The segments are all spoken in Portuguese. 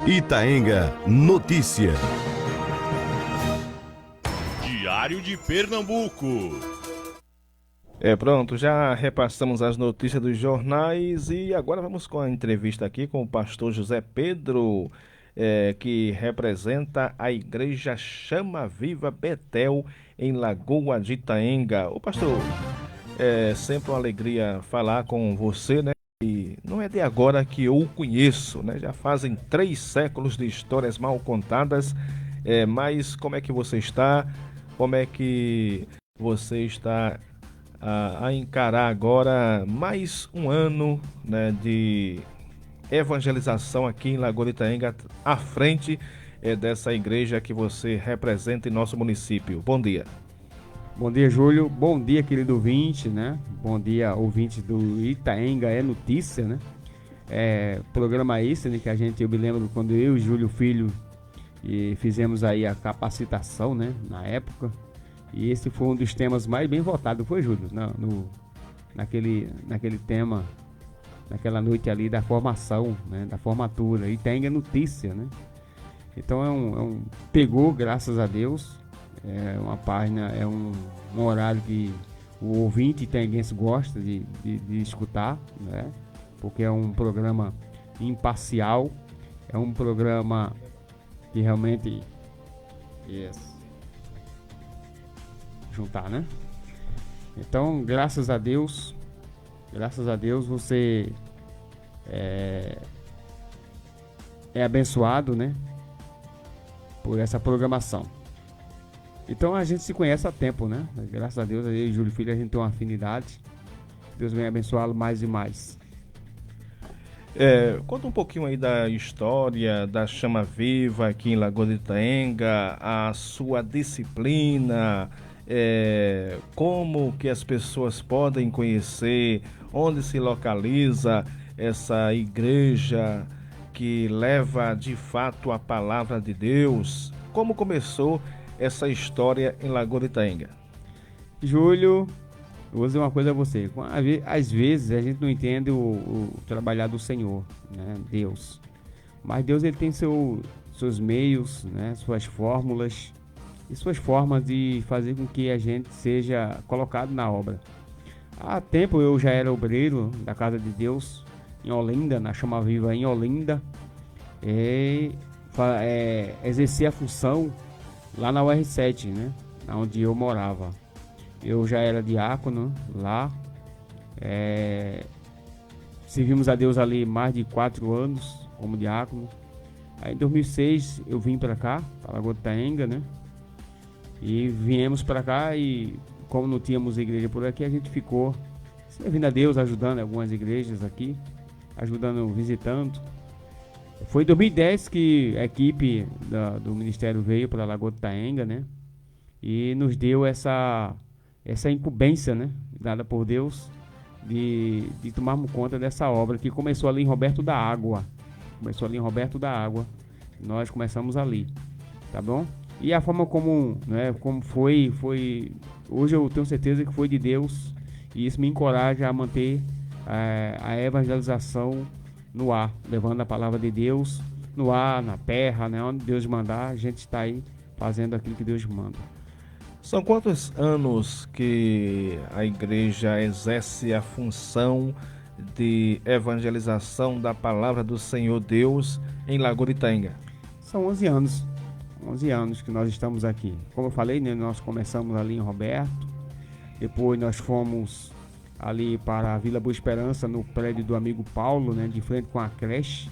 Itaenga Notícia. Diário de Pernambuco. Pronto, já repassamos as notícias dos jornais e agora vamos com a entrevista aqui com o pastor José Pedro, que representa a Igreja Chama Viva Betel em Lagoa de Itaenga. O pastor, é sempre uma alegria falar com você, né? E não é de agora que eu o conheço, né? Já fazem 3 séculos de histórias mal contadas, mas como é que você está? Como é que você está a encarar agora mais um ano, né, de evangelização aqui em Lagoa de Itaenga, à frente dessa igreja que você representa em nosso município? Bom dia. Bom dia, Júlio. Bom dia, querido ouvinte, né? Bom dia, ouvinte do Itaenga é Notícia, né? Programa esse, né, que eu me lembro quando eu e Júlio Filho fizemos aí a capacitação, né, na época. E esse foi um dos temas mais bem votados, foi, Júlio? Naquele tema, naquela noite ali da formação, né, da formatura. Itaenga é Notícia, né? Então pegou, graças a Deus. É uma página, um horário que o ouvinte itaenguense gosta de escutar, né? Porque é um programa imparcial, é um programa que realmente juntar, né? Então, graças a Deus você é abençoado, né? Por essa programação. Então a gente se conhece há tempo, né? Graças a Deus, eu e Júlio Filho, a gente tem uma afinidade. Deus venha abençoá-lo mais e mais. Conta um pouquinho aí da história da Chama Viva aqui em Lagoa de Itaenga, a sua disciplina, como que as pessoas podem conhecer, onde se localiza essa igreja que leva de fato a palavra de Deus. Como começou essa história em Lagoa de Itaenga? Júlio, eu vou dizer uma coisa a você. Às vezes a gente não entende o trabalhar do Senhor, né? Deus. Mas Deus, ele tem seus meios, né? Suas fórmulas e suas formas de fazer com que a gente seja colocado na obra. Há tempo eu já era obreiro da Casa de Deus em Olinda, na Chama Viva em Olinda, exerci a função lá na UR7, né? Onde eu morava. Eu já era diácono lá. Servimos a Deus ali mais de 4 anos como diácono. Aí em 2006 eu vim para cá, para Lagoa de Itaenga, né? E viemos para cá e como não tínhamos igreja por aqui, a gente ficou servindo a Deus, ajudando algumas igrejas aqui, visitando. Foi em 2010 que a equipe do Ministério veio para Lagoa de Itaenga, né? E nos deu essa incumbência, né? Dada por Deus, de tomarmos conta dessa obra que começou ali em Roberto da Água. Nós começamos ali, tá bom? E a forma como foi, hoje eu tenho certeza que foi de Deus, e isso me encoraja a manter a evangelização no ar, levando a palavra de Deus no ar, na terra, né? Onde Deus mandar, a gente está aí fazendo aquilo que Deus manda. São quantos anos que a igreja exerce a função de evangelização da palavra do Senhor Deus em Lagoa de Itaenga? São 11 anos. 11 anos que nós estamos aqui. Como eu falei, né, nós começamos ali em Roberto, depois nós fomos ali para a Vila Boa Esperança, no prédio do amigo Paulo, né, de frente com a creche,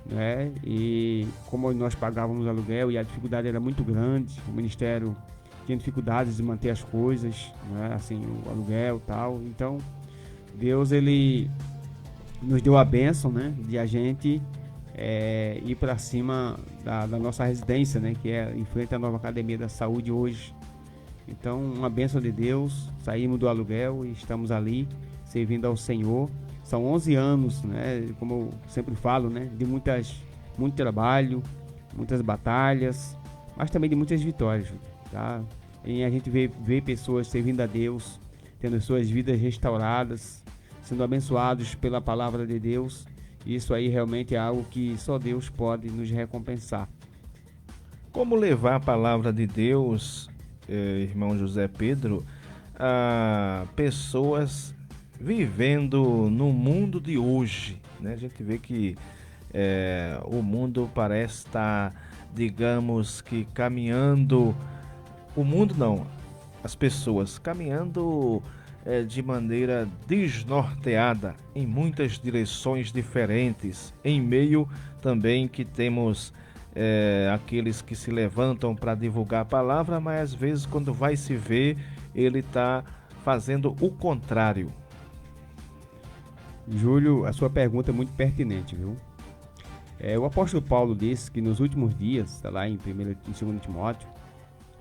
né? E como nós pagávamos aluguel e a dificuldade era muito grande, o ministério tinha dificuldades de manter as coisas, né, assim, o aluguel e tal. Então Deus, ele nos deu a bênção, né, de a gente ir para cima da nossa residência, né, que é em frente à nova Academia da Saúde hoje. Então, uma bênção de Deus, saímos do aluguel e estamos ali servindo ao Senhor. São 11 anos, né, como eu sempre falo, né, de muito trabalho, muitas batalhas, mas também de muitas vitórias, tá? E a gente vê pessoas servindo a Deus, tendo suas vidas restauradas, sendo abençoados pela palavra de Deus. Isso aí realmente é algo que só Deus pode nos recompensar. Como levar a palavra de Deus, irmão José Pedro, a pessoas vivendo no mundo de hoje, né? A gente vê que o mundo parece estar, digamos que caminhando, o mundo não, as pessoas caminhando de maneira desnorteada em muitas direções diferentes, em meio também que temos aqueles que se levantam para divulgar a palavra, mas às vezes quando vai se ver, ele está fazendo o contrário. Júlio, a sua pergunta é muito pertinente, viu? O apóstolo Paulo disse que nos últimos dias, está lá em 1 e 2 Timóteo,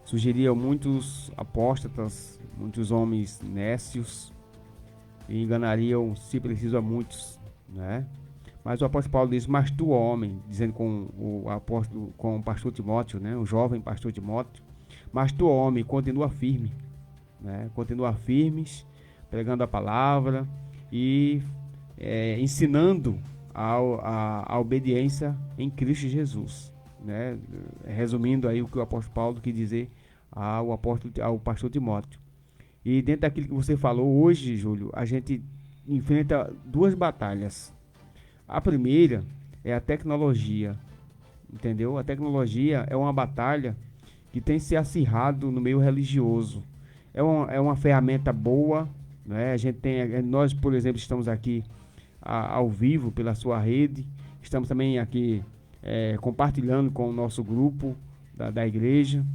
surgiriam muitos apóstatas, muitos homens nécios, e enganariam, se preciso, a muitos, né? Mas o apóstolo Paulo diz: mas tu, homem, dizendo com o pastor Timóteo, né? O jovem pastor Timóteo, mas tu, homem, continua firme, né? Continua firmes, pregando a palavra e ensinando a obediência em Cristo Jesus, né? Resumindo aí o que o apóstolo Paulo quis dizer ao pastor Timóteo. E dentro daquilo que você falou hoje, Júlio, a gente enfrenta duas batalhas. A primeira é a tecnologia, entendeu? A tecnologia é uma batalha que tem se acirrado no meio religioso. É uma ferramenta boa, né? Nós, por exemplo, estamos aqui ao vivo pela sua rede, estamos também aqui compartilhando com o nosso grupo da igreja,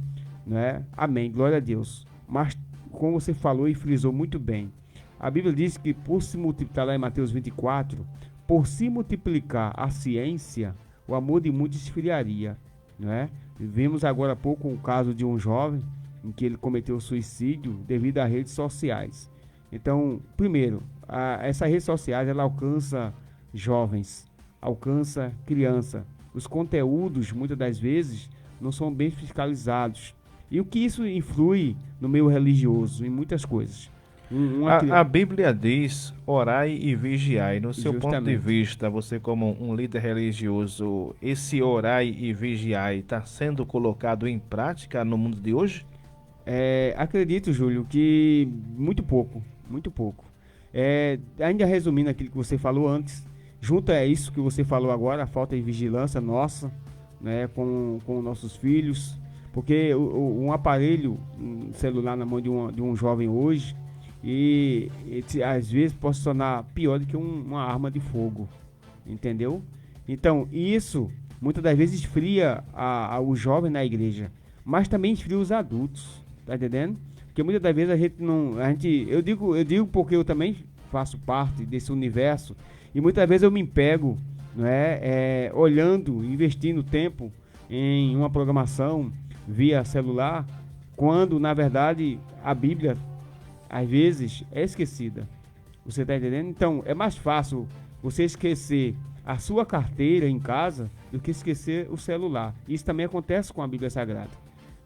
né? Amém, glória a Deus. Mas, como você falou e frisou muito bem, a Bíblia diz que por se multiplicar, lá em Mateus 24, por se multiplicar a ciência, o amor de muitos esfriaria, né? Vimos agora há pouco o caso de um jovem em que ele cometeu suicídio devido a redes sociais. Então, primeiro, essas redes sociais, ela alcança jovens, alcança criança. Os conteúdos, muitas das vezes, não são bem fiscalizados. E o que isso influi no meio religioso, em muitas coisas. A Bíblia diz: orai e vigiai. No seu Justamente. ponto de vista, você como um líder religioso, esse orai e vigiai está sendo colocado em prática no mundo de hoje? Acredito, Júlio, que muito pouco. Ainda resumindo aquilo que você falou antes, junto a isso que você falou agora, a falta de vigilância nossa, né, com nossos filhos, porque um aparelho, um celular na mão de um jovem hoje, e às vezes pode se tornar pior do que uma arma de fogo, entendeu? Então isso muitas das vezes esfria o jovem na igreja, mas também esfria os adultos, tá entendendo? Porque muitas das vezes eu digo porque eu também faço parte desse universo, e muitas vezes eu me pego, olhando, investindo tempo em uma programação via celular, quando na verdade a Bíblia às vezes é esquecida. Você está entendendo? Então é mais fácil você esquecer a sua carteira em casa do que esquecer o celular. Isso também acontece com a Bíblia Sagrada,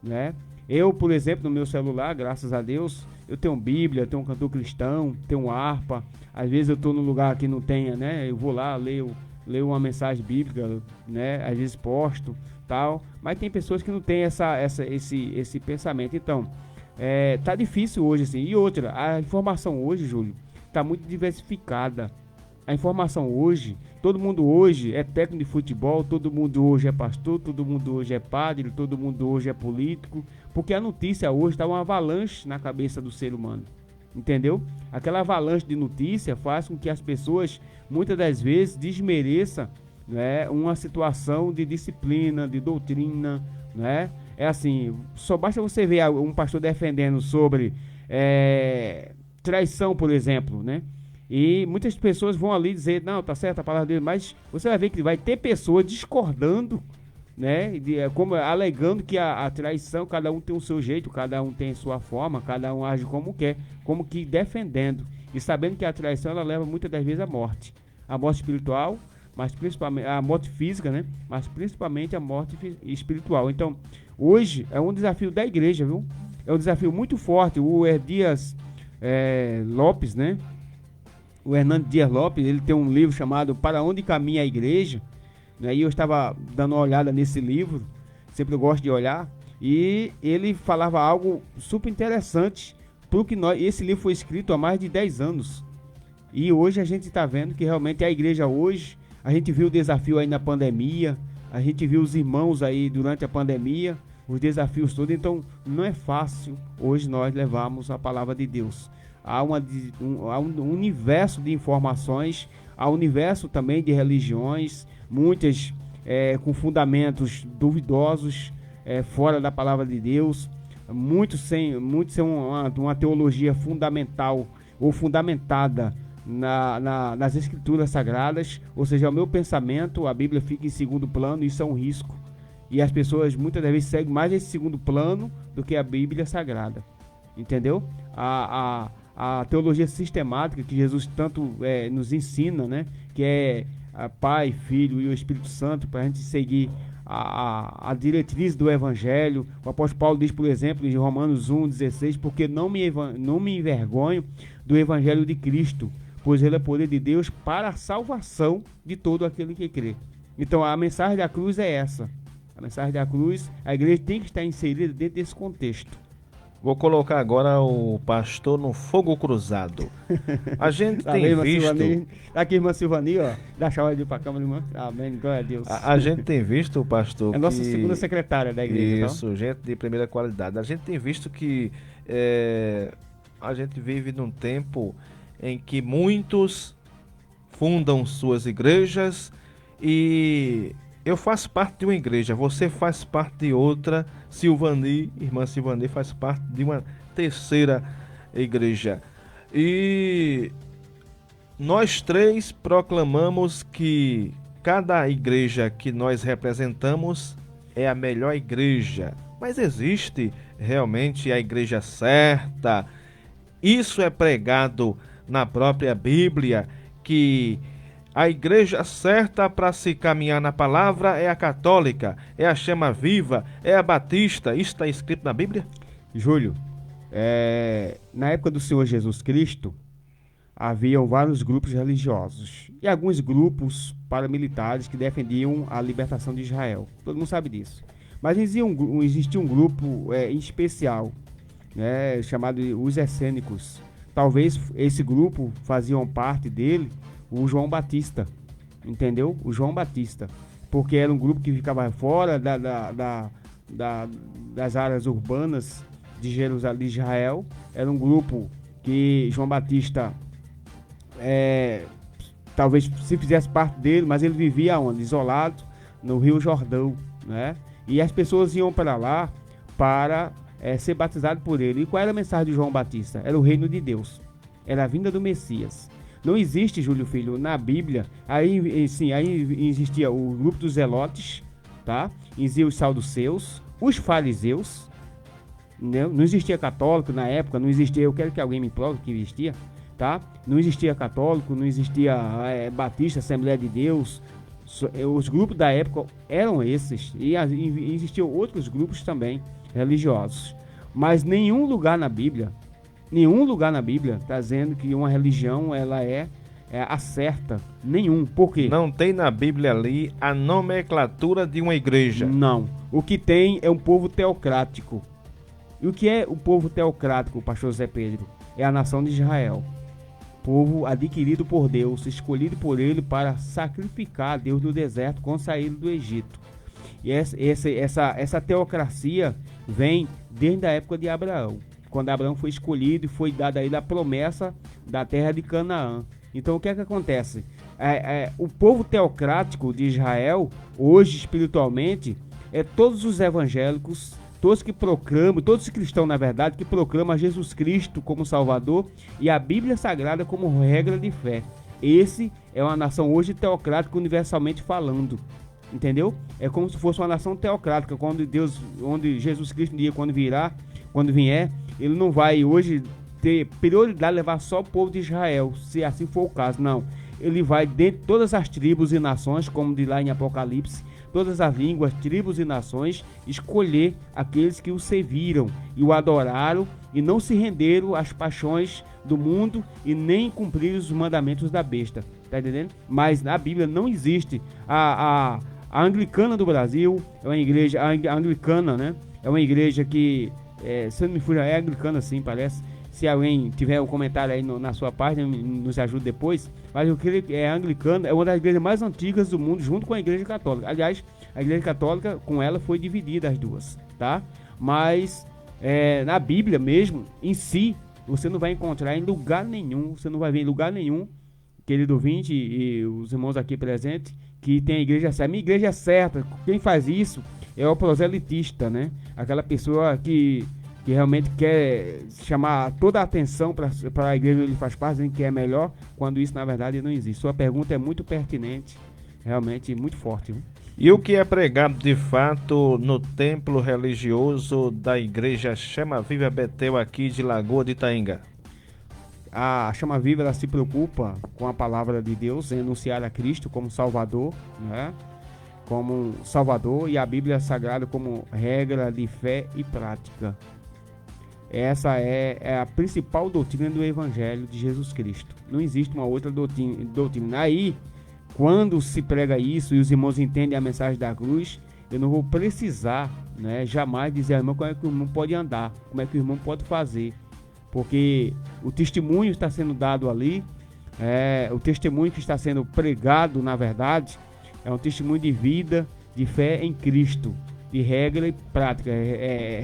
né? Eu, por exemplo, no meu celular, graças a Deus, eu tenho Bíblia, tenho um cantor cristão, tenho harpa. Às vezes eu estou num lugar que não tenha, né? Eu vou lá, leio uma mensagem bíblica, né? Às vezes posto, tal. Mas tem pessoas que não têm esse pensamento. Então, tá difícil hoje, assim. E outra, a informação hoje, Júlio, tá muito diversificada. A informação hoje, todo mundo hoje é técnico de futebol, todo mundo hoje é pastor, todo mundo hoje é padre, todo mundo hoje é político, porque a notícia hoje está uma avalanche na cabeça do ser humano, entendeu? Aquela avalanche de notícia faz com que as pessoas, muitas das vezes, desmereçam, né, uma situação de disciplina, de doutrina, né? É assim, só basta você ver um pastor defendendo sobre traição, por exemplo, né? E muitas pessoas vão ali dizer, não, tá certo a palavra dele, mas você vai ver que vai ter pessoas discordando, né, como alegando que a traição, cada um tem o seu jeito, cada um tem a sua forma, cada um age como quer, como que defendendo, e sabendo que a traição ela leva muitas das vezes à morte espiritual, mas principalmente a morte física, né, mas principalmente a morte espiritual. Então, hoje é um desafio da igreja, viu? É um desafio muito forte. O Dias Lopes, né? o Hernando Dias Lopes, ele tem um livro chamado Para Onde Caminha a Igreja, né? E eu estava dando uma olhada nesse livro, sempre eu gosto de olhar, e ele falava algo super interessante, porque esse livro foi escrito há mais de 10 anos, e hoje a gente está vendo que realmente a igreja hoje, a gente viu o desafio aí na pandemia, a gente viu os irmãos aí durante a pandemia, os desafios todos, então não é fácil hoje nós levarmos a palavra de Deus. Há um universo de informações, há um universo também de religiões, muitas com fundamentos duvidosos, fora da palavra de Deus, muitos sem uma teologia fundamental ou fundamentada nas escrituras sagradas, ou seja, o meu pensamento, a Bíblia fica em segundo plano, isso é um risco, e as pessoas muitas das vezes seguem mais esse segundo plano do que a Bíblia Sagrada, entendeu? A teologia sistemática que Jesus tanto nos ensina, né? Que é Pai, Filho e o Espírito Santo, para a gente seguir a diretriz do Evangelho. O apóstolo Paulo diz, por exemplo, em Romanos 1,16, porque não me envergonho do Evangelho de Cristo, pois ele é poder de Deus para a salvação de todo aquele que crê. Então a mensagem da cruz é essa. A mensagem da cruz, a igreja tem que estar inserida dentro desse contexto. Vou colocar agora o pastor no fogo cruzado. A gente tem visto... Aqui, irmã Silvani, ó. Dá chave para a câmera, irmã. Amém, glória a Deus. A gente tem visto, pastor... É a nossa segunda secretária da igreja. Isso, então? Gente de primeira qualidade. A gente tem visto que a gente vive num tempo em que muitos fundam suas igrejas e... Eu faço parte de uma igreja, você faz parte de outra, irmã Silvani faz parte de uma terceira igreja. E nós três proclamamos que cada igreja que nós representamos é a melhor igreja. Mas existe realmente a igreja certa? Isso é pregado na própria Bíblia, que... A igreja certa para se caminhar na palavra é a católica, é a chama viva, é a batista. Isso está escrito na Bíblia? Júlio, na época do Senhor Jesus Cristo, haviam vários grupos religiosos e alguns grupos paramilitares que defendiam a libertação de Israel. Todo mundo sabe disso. Mas existia um grupo em especial, né, chamado os essênicos. Talvez esse grupo faziam parte dele o João Batista, entendeu? O João Batista, porque era um grupo que ficava fora das áreas urbanas de Jerusalém, de Israel. Era um grupo que João Batista talvez se fizesse parte dele, mas ele vivia onde? Isolado no Rio Jordão, né? E as pessoas iam para lá para ser batizado por ele. E qual era a mensagem de João Batista? Era o reino de Deus, era a vinda do Messias. Não existe, Júlio Filho, na Bíblia. Aí existia o grupo dos zelotes, tá? Existia os saduceus, os fariseus. Não existia católico na época, não existia, eu quero que alguém me prove que existia, tá? Não existia católico, não existia batista, Assembleia de Deus. Os grupos da época eram esses, e existiam outros grupos também religiosos. Mas nenhum lugar na Bíblia está dizendo que uma religião ela é a certa. Nenhum. Por quê? Não tem na Bíblia ali a nomenclatura de uma igreja. Não. O que tem é um povo teocrático. E o que é o povo teocrático, pastor Zé Pedro? É a nação de Israel. Povo adquirido por Deus, escolhido por ele para sacrificar a Deus no deserto quando saíram do Egito. E essa teocracia vem desde a época de Abraão, quando Abraão foi escolhido e foi dada a ele a promessa da terra de Canaã. Então o que é que acontece? O povo teocrático de Israel, hoje espiritualmente, todos os evangélicos, todos que proclamam, todos os cristãos na verdade, que proclamam Jesus Cristo como Salvador e a Bíblia Sagrada como regra de fé. Esse é uma nação hoje teocrática universalmente falando. Entendeu? É como se fosse uma nação teocrática, onde Jesus Cristo, quando vier, ele não vai hoje ter prioridade de levar só o povo de Israel, se assim for o caso, não. Ele vai dentro de todas as tribos e nações, como diz lá em Apocalipse, todas as línguas, tribos e nações, escolher aqueles que o serviram e o adoraram e não se renderam às paixões do mundo e nem cumpriram os mandamentos da besta. Tá entendendo? Mas na Bíblia não existe. A anglicana do Brasil é uma igreja, a anglicana, né? É uma igreja que, se eu não me fui, é anglicana sim, parece. Se alguém tiver um comentário aí na sua página, nos ajude depois. Mas eu creio que é anglicana, é uma das igrejas mais antigas do mundo, junto com a igreja católica. Aliás, a igreja católica, com ela, foi dividida as duas, tá? Mas na Bíblia mesmo, em si, você não vai encontrar em lugar nenhum, você não vai ver em lugar nenhum, querido ouvinte e os irmãos aqui presentes, que tem a igreja certa. A minha igreja é certa, quem faz isso é o proselitista, né? Aquela pessoa que realmente quer chamar toda a atenção para a igreja onde ele faz parte, dizendo que é melhor, quando isso na verdade não existe. Sua pergunta é muito pertinente, realmente muito forte. Viu? E o que é pregado de fato no templo religioso da igreja Chama Viva Betel aqui de Lagoa de Itaenga? A Chama Viva, ela se preocupa com a palavra de Deus, em anunciar a Cristo como Salvador, né? Como Salvador, e a Bíblia Sagrada como regra de fé e prática. Essa é a principal doutrina do Evangelho de Jesus Cristo. Não existe uma outra doutrina. Aí, quando se prega isso e os irmãos entendem a mensagem da cruz, eu não vou precisar, né, jamais dizer ao irmão como é que o irmão pode andar, como é que o irmão pode fazer. Porque o testemunho está sendo dado ali, o testemunho que está sendo pregado, na verdade, é um testemunho de vida, de fé em Cristo, de regra e prática,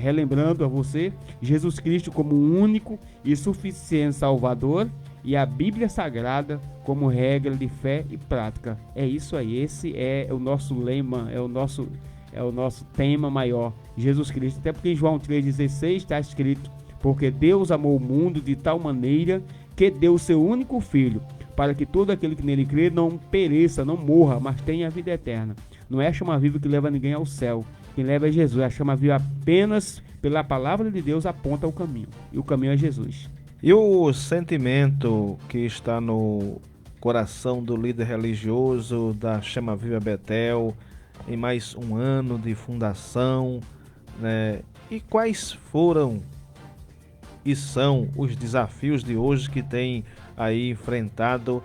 relembrando a você Jesus Cristo como único e suficiente Salvador e a Bíblia Sagrada como regra de fé e prática. É isso aí, esse é o nosso lema, é o nosso tema maior, Jesus Cristo. Até porque em João 3,16 está escrito: porque Deus amou o mundo de tal maneira que deu o seu único Filho, para que todo aquele que nele crê não pereça, não morra, mas tenha a vida eterna. Não é a chama viva que leva ninguém ao céu. Quem leva é Jesus. A chama viva apenas pela palavra de Deus aponta o caminho. E o caminho é Jesus. E o sentimento que está no coração do líder religioso da Chama Viva Betel em mais um ano de fundação, né? E quais foram e são os desafios de hoje que tem aí enfrentado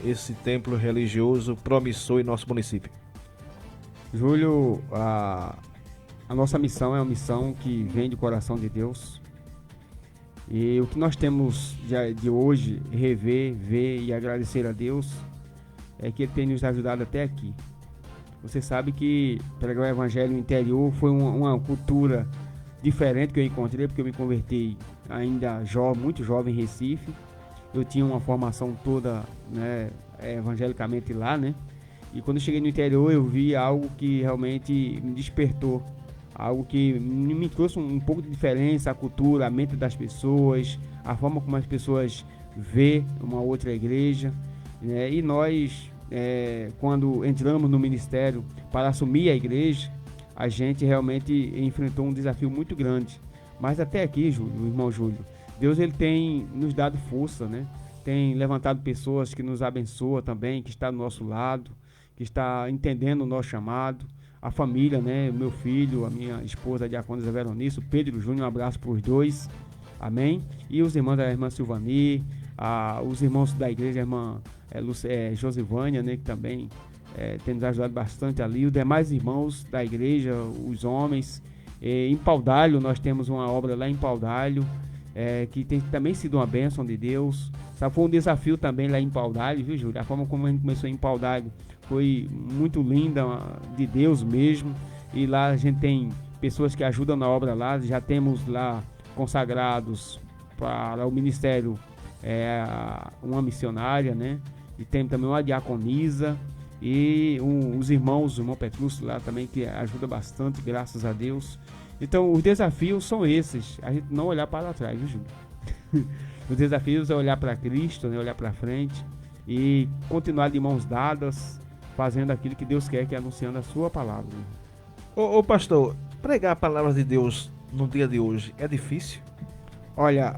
esse templo religioso promissor em nosso município? Júlio, a nossa missão é uma missão que vem do coração de Deus. E o que nós temos de hoje, rever, ver e agradecer a Deus, é que Ele tem nos ajudado até aqui. Você sabe que pregar o Evangelho no interior foi uma cultura diferente que eu encontrei, porque eu me converti ainda muito jovem em Recife. Eu tinha uma formação toda, né, evangelicamente lá, né? E quando eu cheguei no interior eu vi algo que realmente me despertou, algo que me trouxe um pouco de diferença, a cultura, a mente das pessoas, a forma como as pessoas vê uma outra igreja, né? E nós, quando entramos no ministério para assumir a igreja, a gente realmente enfrentou um desafio muito grande. Mas até aqui, Júlio, o irmão Júlio, Deus ele tem nos dado força, né? Tem levantado pessoas que nos abençoam também, que está do nosso lado, que está entendendo o nosso chamado. A família, né? O meu filho, a minha esposa, a diaconisa Veronice, o Pedro e o Júnior, um abraço para os dois. Amém? E os irmãos da irmã Silvani, os irmãos da igreja, a irmã Josivânia, né? Que também tem nos ajudado bastante ali. Os demais irmãos da igreja, os homens. Em Paudalho, nós temos uma obra lá em Paudalho, que tem também sido uma bênção de Deus. Sabe, foi um desafio também lá em Paudalho, viu, Júlio? A forma como a gente começou em Paudalho foi muito linda, de Deus mesmo. E lá a gente tem pessoas que ajudam na obra lá. Já temos lá consagrados para o ministério uma missionária, né? E tem também uma diaconisa. E os irmãos, o irmão Petrúcio lá também, que ajuda bastante, graças a Deus. Então, os desafios são esses. A gente não olhar para trás, viu, Júlio? Os desafios é olhar para Cristo, né? Olhar para frente e continuar de mãos dadas, fazendo aquilo que Deus quer, que é anunciando a sua palavra. Ô pastor, pregar a palavra de Deus no dia de hoje é difícil? Olha,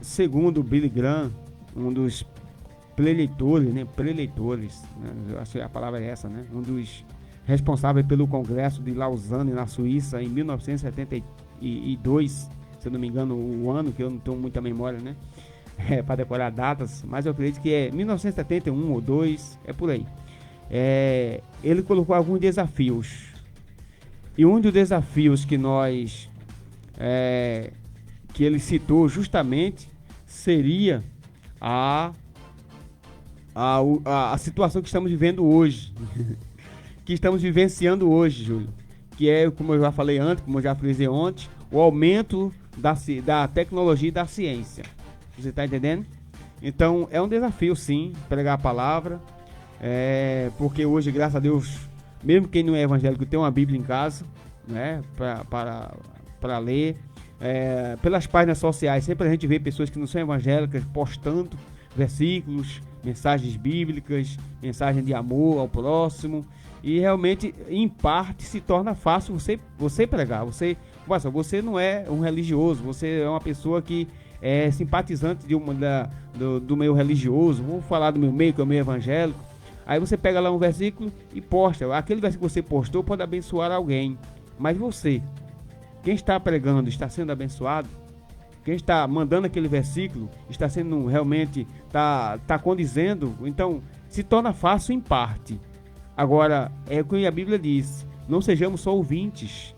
segundo Billy Graham, um dos preleitores, né? Eu acho que a palavra é essa, né? Um dos responsável pelo Congresso de Lausanne, na Suíça, em 1972, se eu não me engano o ano, que eu não tenho muita memória, né? Para decorar datas, mas eu acredito que é 1971 ou 2, é por aí. Ele colocou alguns desafios. E um dos desafios que que ele citou justamente seria a situação que estamos vivendo hoje, que estamos vivenciando hoje, Júlio, que é, como eu já falei antes, como eu já frisei ontem, o aumento da tecnologia e da ciência. Você está entendendo? Então, é um desafio, sim, pregar a palavra, porque hoje, graças a Deus, mesmo quem não é evangélico tem uma Bíblia em casa, né, para ler. Pelas páginas sociais, sempre a gente vê pessoas que não são evangélicas postando versículos, mensagens bíblicas, mensagem de amor ao próximo, e realmente, em parte, se torna fácil você pregar. Você não é um religioso, você é uma pessoa que é simpatizante do meio religioso. Vamos falar do meu meio, que é o meio evangélico. Aí você pega lá um versículo e posta. Aquele versículo que você postou pode abençoar alguém, mas você, quem está pregando, está sendo abençoado? Quem está mandando aquele versículo está sendo realmente, está condizendo? Então, se torna fácil em parte. Agora, é o que a Bíblia diz: não sejamos só ouvintes,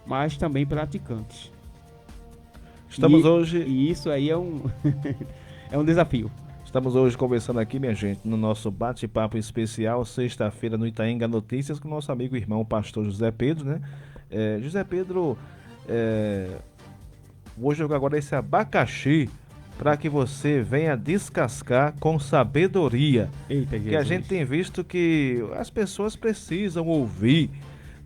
mas também praticantes. E isso aí é um, é um desafio. Estamos hoje conversando aqui, minha gente, no nosso bate-papo especial, sexta-feira, no Itaenga Notícias, com o nosso amigo e irmão, o pastor José Pedro, né? José Pedro, vou jogar agora esse abacaxi para que você venha descascar com sabedoria. Eita, que a gente tem visto que as pessoas precisam ouvir,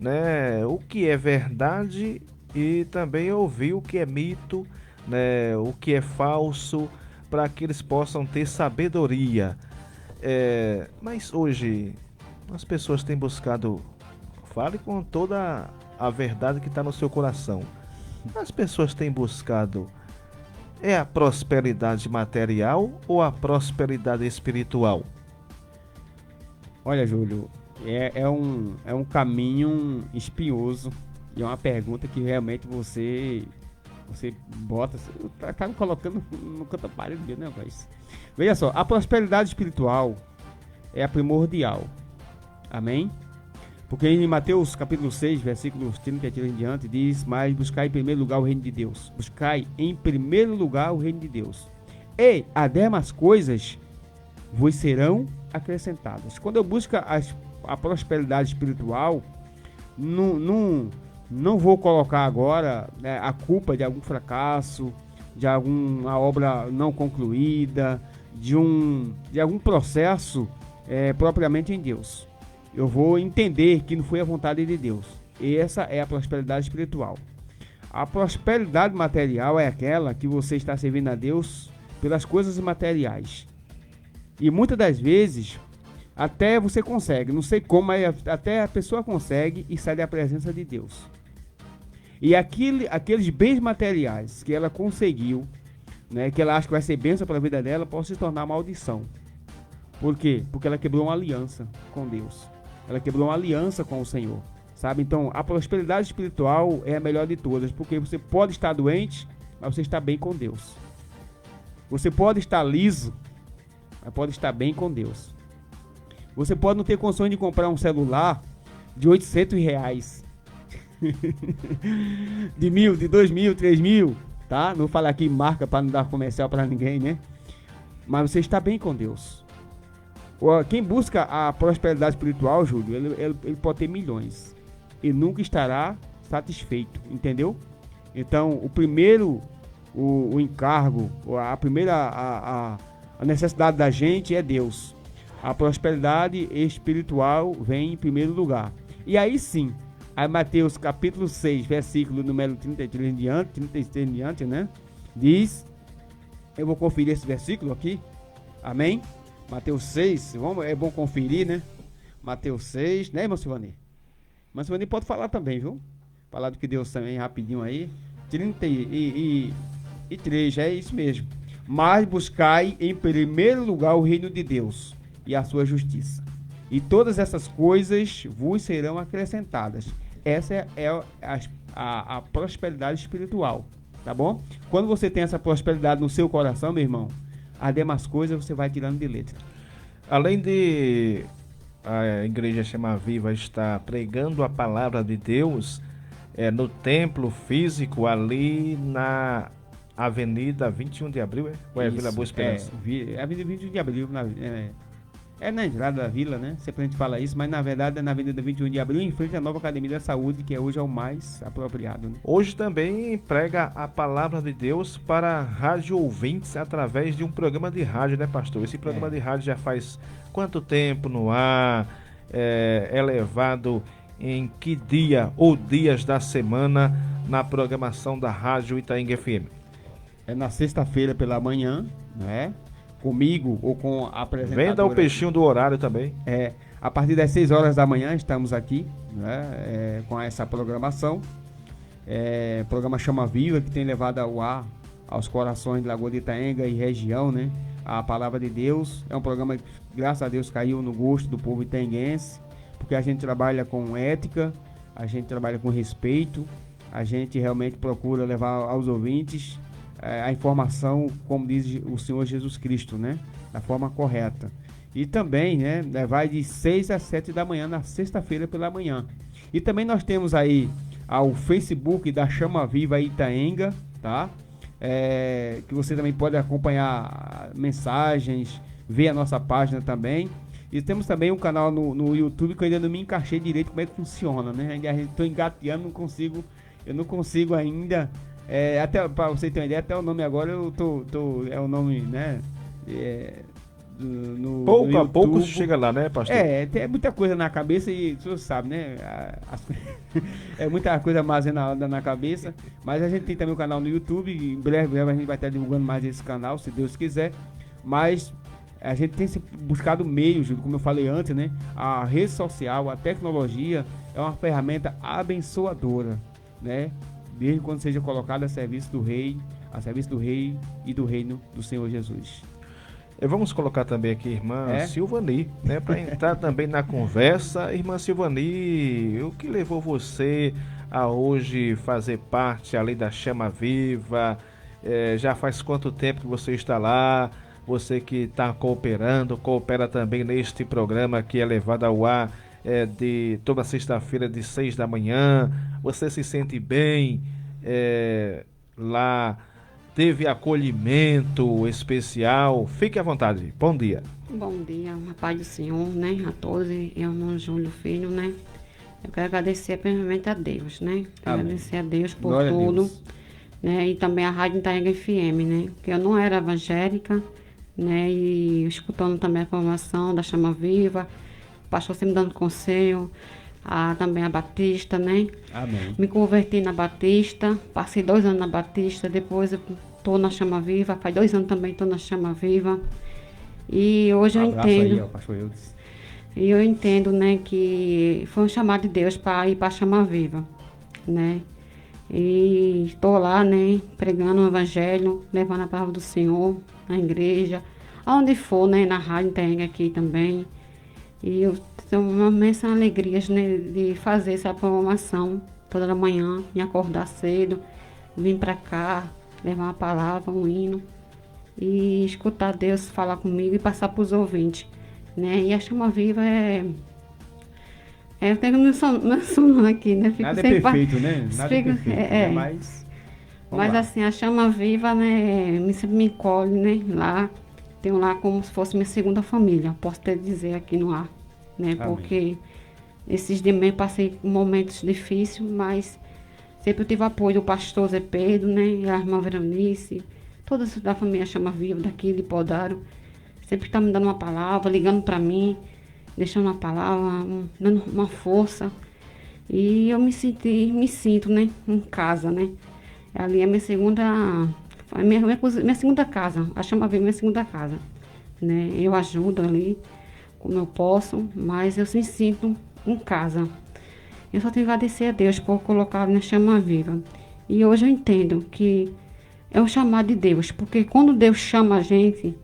né, o que é verdade e também ouvir o que é mito, né, o que é falso, para que eles possam ter sabedoria. Mas hoje as pessoas têm buscado, fale com toda a verdade que está no seu coração. As pessoas têm buscado a prosperidade material ou a prosperidade espiritual? Olha, Júlio, é um caminho espinhoso e é uma pergunta que realmente você bota, tá me colocando no canto da parede mesmo, né, rapaz? Veja só, a prosperidade espiritual é a primordial. Amém? Porque em Mateus capítulo 6, versículos 33 em diante, diz: mas buscai em primeiro lugar o reino de Deus. Buscai em primeiro lugar o reino de Deus. E as demais coisas vos serão acrescentadas. Quando eu busco a prosperidade espiritual, não vou colocar agora, né, a culpa de algum fracasso, de alguma obra não concluída, de algum processo propriamente em Deus. Eu vou entender que não foi a vontade de Deus. E essa é a prosperidade espiritual. A prosperidade material é aquela que você está servindo a Deus pelas coisas materiais. E muitas das vezes, até você consegue, não sei como, mas até a pessoa consegue e sai da presença de Deus. E aqueles bens materiais que ela conseguiu, né, que ela acha que vai ser bênção para a vida dela, pode se tornar maldição. Por quê? Porque ela quebrou uma aliança com Deus. Ela quebrou uma aliança com o Senhor, sabe? Então, a prosperidade espiritual é a melhor de todas, porque você pode estar doente, mas você está bem com Deus. Você pode estar liso, mas pode estar bem com Deus. Você pode não ter condições de comprar um celular de R$800, de 1.000, de 2.000, 3.000, tá? Não vou falar aqui marca para não dar comercial para ninguém, né? Mas você está bem com Deus. Quem busca a prosperidade espiritual, Júlio, ele pode ter milhões e nunca estará satisfeito, entendeu? Então, o encargo, a primeira a necessidade da gente é Deus. A prosperidade espiritual vem em primeiro lugar. E aí sim, aí Mateus capítulo 6, versículo número 33 em diante, né? Diz, eu vou conferir esse versículo aqui, amém? Mateus 6, é bom conferir, né? Mateus 6, né, irmão Silvani? Irmão Silvani pode falar também, viu? Falar do que Deus também, rapidinho aí. 33, é isso mesmo. Mas buscai em primeiro lugar o reino de Deus e a sua justiça. E todas essas coisas vos serão acrescentadas. Essa é a prosperidade espiritual, tá bom? Quando você tem essa prosperidade no seu coração, meu irmão, as demais coisas você vai tirando de letra. Além de a Igreja Chama Viva estar pregando a palavra de Deus no templo físico ali na Avenida 21 de Abril, ou é Isso, Vila Boa Esperança? É Avenida 21 de Abril, na entrada da vila, né? Sempre a gente fala isso, mas na verdade é na Avenida 21 de Abril, em frente à nova Academia da Saúde, que hoje é o mais apropriado, né? Hoje também prega a palavra de Deus para rádio ouvintes através de um programa de rádio, né, pastor? Esse programa de rádio já faz quanto tempo no ar? É levado em que dia ou dias da semana na programação da Rádio Itaenga FM? É na sexta-feira pela manhã, né? Comigo ou com a apresentadora. Venda o peixinho do horário também. A partir das 6 horas da manhã estamos aqui, né? Com essa programação. Programa Chama Viva, que tem levado ao ar aos corações de Lagoa de Itaenga e região, né? A palavra de Deus. É um programa que, graças a Deus, caiu no gosto do povo itaenguense, porque a gente trabalha com ética, a gente trabalha com respeito, a gente realmente procura levar aos ouvintes a informação, como diz o Senhor Jesus Cristo, né? Da forma correta. E também, né? Vai de 6 às 7 da manhã, na sexta-feira pela manhã. E também nós temos aí o Facebook da Chama Viva Itaenga, tá? Que você também pode acompanhar mensagens, ver a nossa página também. E temos também um canal no YouTube que eu ainda não me encaixei direito como é que funciona, né? Ainda estou engateando, eu não consigo ainda. Até para você ter uma ideia, até o nome agora é o nome, né? Pouco a pouco chega lá, né, pastor? Tem muita coisa na cabeça e você sabe, né? É muita coisa armazenada na cabeça. Mas a gente tem também o canal no YouTube. E em breve a gente vai estar divulgando mais esse canal, se Deus quiser. Mas a gente tem buscado meios, como eu falei antes, né? A rede social, a tecnologia é uma ferramenta abençoadora, né? Desde quando seja colocada a serviço do Rei e do reino do Senhor Jesus. Vamos colocar também aqui irmã Silvani, né, para entrar também na conversa. Irmã Silvani, o que levou você a hoje fazer parte ali da Chama Viva? Já faz quanto tempo que você está lá? Você que está coopera também neste programa que é levado ao ar de toda sexta-feira de 6 da manhã. Você se sente bem lá? Teve acolhimento especial? Fique à vontade. Bom dia. Bom dia, a paz do Senhor, né? A todos. Eu, não Júlio Filho, né? Eu quero agradecer primeiramente a Deus, né? Quero agradecer a Deus por Glória tudo. a Deus. Né? E também a Rádio Itaenga FM, né? Porque eu não era evangélica, né? E escutando também a programação da Chama Viva, o pastor sempre dando conselho, também a Batista, né? Amém. Me converti na Batista, passei 2 anos na Batista, depois eu tô na Chama Viva, faz 2 anos também tô na Chama Viva. E hoje eu entendo. Aí, ó, pastor Eudes. E eu entendo, né, que foi um chamado de Deus para ir para a Chama Viva, né? E estou lá, né, pregando o evangelho, levando a palavra do Senhor na igreja, aonde for, né, na rádio tem aqui também. E eu tenho uma imensa alegria, né, de fazer essa programação toda manhã, me acordar cedo, vir para cá, levar uma palavra, um hino e escutar Deus falar comigo e passar para os ouvintes, né? E a Chama Viva eu tenho meu sono aqui, né? Fico Nada é sempre perfeito, né? Nada é perfeito, né? Mas assim, a Chama Viva, né, sempre me encolhe, né, lá. Tenho lá como se fosse minha segunda família, posso até dizer aqui no ar, né? Amém. Porque esses dias mesmo passei momentos difíceis, mas sempre eu tive apoio do pastor Zé Pedro, né, e a irmã Veronice, toda da família Chama Viva daqui de Podaro, sempre está me dando uma palavra, ligando para mim, deixando uma palavra, dando uma força. E eu me sinto, né, em casa, né? Ali é minha segunda casa, a Chama Viva é minha segunda casa, né? Eu ajudo ali como eu posso, mas eu me sinto em casa. Eu só tenho que agradecer a Deus por colocar na Chama Viva. E hoje eu entendo que é um chamado de Deus, porque quando Deus chama a gente,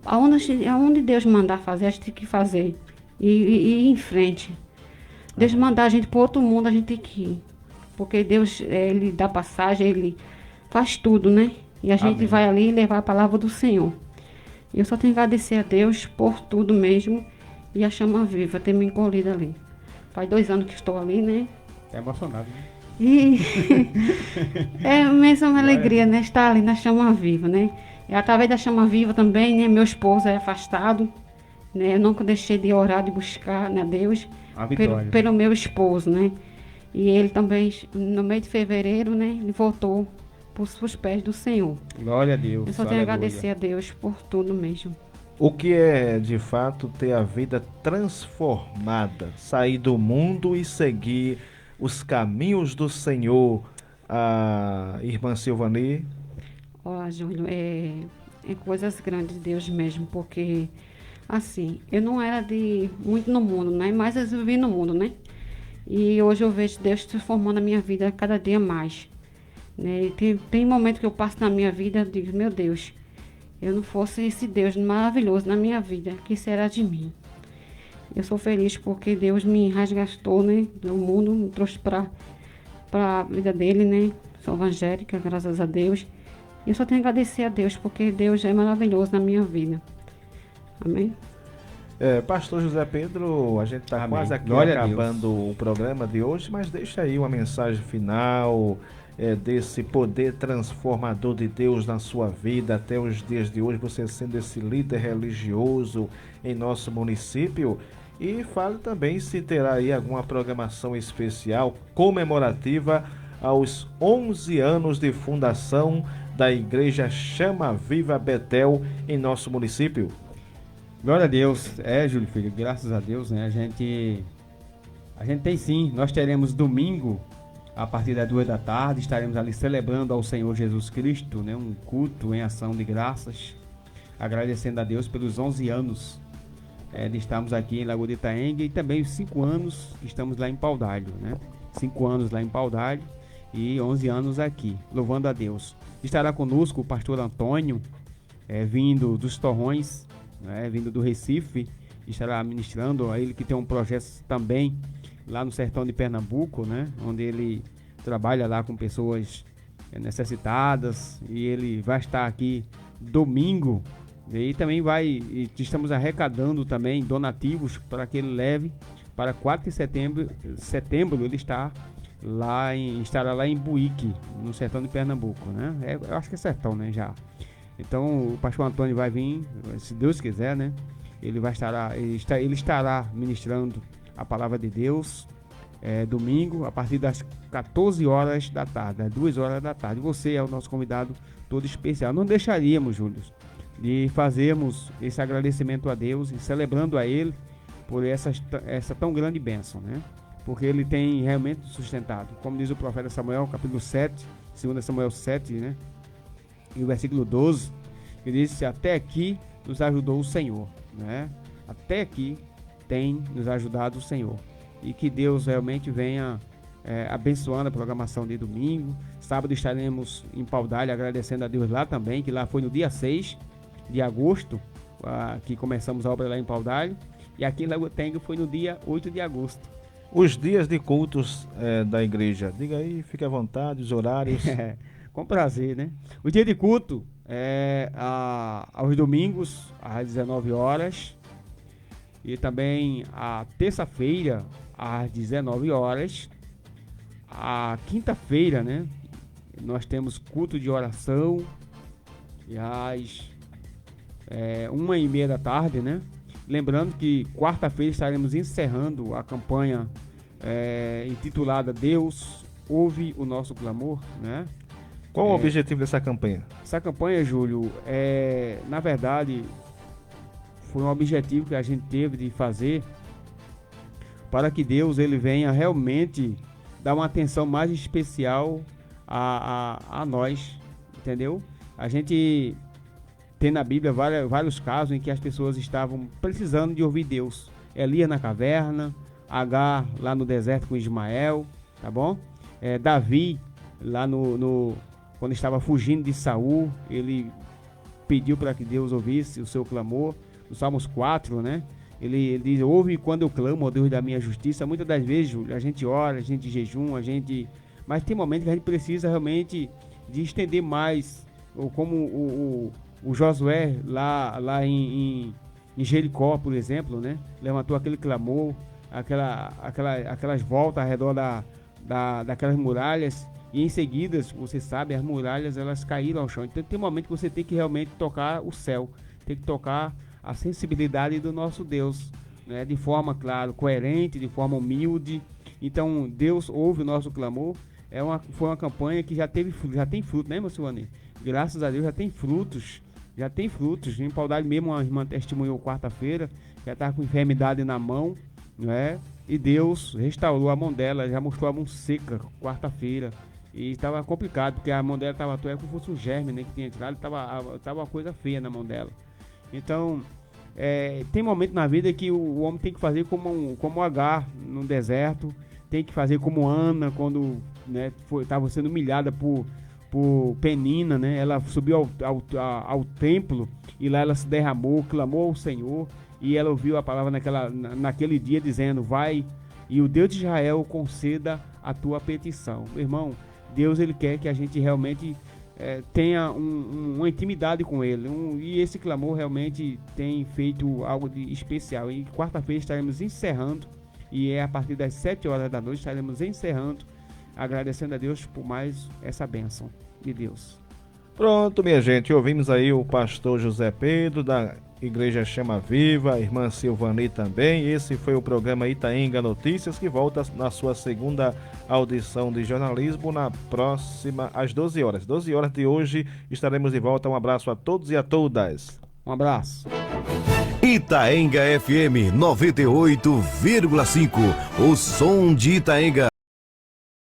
aonde Deus mandar fazer, a gente tem que fazer, e ir em frente. Deus mandar a gente para outro mundo, a gente tem que ir. Porque Deus, Ele dá passagem, Ele faz tudo, né? E a gente Amém. vai ali levar a palavra do Senhor. E eu só tenho que agradecer a Deus por tudo mesmo. E a chama viva ter me encolhido ali. Faz 2 anos que estou ali, né? É emocionado, né? E é mesmo uma alegria, né? Estar ali na chama viva, né? E através da chama viva também, né? Meu esposo é afastado, né? Eu nunca deixei de orar, de buscar, né, Deus, A vitória. pelo meu esposo, né? E ele também, no mês de fevereiro, né? Ele voltou para os pés do Senhor. Glória a Deus. Eu só tenho a aleluia. agradecer a Deus por tudo mesmo. O que é de fato ter a vida transformada, sair do mundo e seguir os caminhos do Senhor, a irmã Silvani? Ó, Júlio, é coisas grandes de Deus mesmo, porque, assim, eu não era de muito no mundo, né? Mas eu vivi no mundo, né? E hoje eu vejo Deus transformando a minha vida cada dia mais, né? E tem momentos que eu passo na minha vida, eu digo, meu Deus, eu não fosse esse Deus maravilhoso na minha vida, que será de mim? Eu sou feliz porque Deus me resgatou, né? Do mundo, me trouxe para a vida dele, né? Sou evangélica, graças a Deus. Eu só tenho a agradecer a Deus, porque Deus é maravilhoso na minha vida. Amém? Pastor José Pedro, a gente está Amém. quase aqui Glória a acabando o programa de hoje, mas deixa aí uma mensagem final desse poder transformador de Deus na sua vida até os dias de hoje, você sendo esse líder religioso em nosso município. E fale também se terá aí alguma programação especial comemorativa aos 11 anos de fundação da Igreja Chama Viva Betel em nosso município. Glória a Deus. Júlio Filho, graças a Deus, né? A gente tem sim. Nós teremos domingo, a partir das 2 da tarde, estaremos ali celebrando ao Senhor Jesus Cristo, né? Um culto em ação de graças, agradecendo a Deus pelos 11 anos de estarmos aqui em Lagoa de Itaengue e também os 5 anos que estamos lá em Paudalho, né? 5 anos lá em Paudalho e 11 anos aqui, louvando a Deus. Estará conosco o pastor Antônio, vindo dos Torrões, né, vindo do Recife, estará ministrando, a ele que tem um projeto também lá no sertão de Pernambuco, né, onde ele trabalha lá com pessoas necessitadas, e ele vai estar aqui domingo, e também estamos arrecadando também donativos para que ele leve para 4 de setembro ele estará lá em Buíque, no sertão de Pernambuco, né, eu acho que é sertão, né, já. Então o pastor Antônio vai vir, se Deus quiser, né? Ele estará ministrando a palavra de Deus domingo, a partir das 14 horas da tarde, às 2 horas da tarde. Você é o nosso convidado todo especial. Não deixaríamos, Júlio, de fazermos esse agradecimento a Deus e celebrando a Ele por essa tão grande bênção, né? Porque Ele tem realmente sustentado. Como diz o profeta Samuel, capítulo 7, 2 Samuel 7, né? E o versículo 12, que diz: até aqui nos ajudou o Senhor, né? Até aqui tem nos ajudado o Senhor. E que Deus realmente venha abençoando a programação de domingo. Sábado estaremos em Paudalho, agradecendo a Deus lá também, que lá foi no dia 6 de agosto, que começamos a obra lá em Paudalho. E aqui em Lagoa Itaengue foi no dia 8 de agosto. Os dias de cultos da igreja, diga aí, fique à vontade, os horários. Com prazer, né? O dia de culto é aos domingos, às 19 horas. E também a terça-feira, às 19 horas. A quinta-feira, né? Nós temos culto de oração. E às 1h30 da tarde, né? Lembrando que quarta-feira estaremos encerrando a campanha intitulada Deus ouve o nosso clamor, né? Qual o objetivo dessa campanha? Essa campanha, Júlio, na verdade, foi um objetivo que a gente teve de fazer para que Deus ele venha realmente dar uma atenção mais especial a nós, entendeu? A gente tem na Bíblia vários casos em que as pessoas estavam precisando de ouvir Deus. Elias na caverna, Agar lá no deserto com Ismael, tá bom? Davi lá quando estava fugindo de Saul, ele pediu para que Deus ouvisse o seu clamor, no Salmos 4, né? Ele diz, ouve quando eu clamo, ó Deus da minha justiça. Muitas das vezes, Júlio, a gente ora, a gente jejum, mas tem momentos que a gente precisa realmente de estender mais, ou como o Josué lá em Jericó, por exemplo, né? Levantou aquele clamor, aquelas voltas ao redor daquelas muralhas, e em seguida, você sabe, as muralhas elas caíram ao chão. Então tem um momento que você tem que realmente tocar o céu, tem que tocar a sensibilidade do nosso Deus, né? De forma, claro, coerente, de forma humilde. Então Deus ouve o nosso clamor. Foi uma campanha que já tem fruto, né, meu Silvani? Graças a Deus já tem frutos. Em Paudalho mesmo, uma irmã testemunhou quarta-feira, já estava com enfermidade na mão, né? E Deus restaurou a mão dela, já mostrou a mão seca quarta-feira. E estava complicado, porque a mão dela estava como se fosse um germe, né, que tinha entrado, estava uma coisa feia na mão dela. Então, tem momento na vida que o homem tem que fazer como Agar no deserto, tem que fazer como Ana, quando, né, estava sendo humilhada por Penina, né? Ela subiu ao templo e lá ela se derramou, clamou ao Senhor, e ela ouviu a palavra naquele dia dizendo, vai e o Deus de Israel conceda a tua petição. Meu irmão, Deus ele quer que a gente realmente tenha uma intimidade com ele, e esse clamor realmente tem feito algo de especial. E quarta-feira estaremos encerrando, e a partir das 7 horas da noite estaremos encerrando, agradecendo a Deus por mais essa bênção de Deus. Pronto, minha gente, ouvimos aí o pastor José Pedro, da Igreja Chama Viva, a irmã Silvani também. Esse foi o programa Itaenga Notícias, que volta na sua segunda audição de jornalismo na próxima, às 12 horas. 12 horas de hoje estaremos de volta. Um abraço a todos e a todas. Um abraço. Itaenga FM 98,5. O som de Itaenga.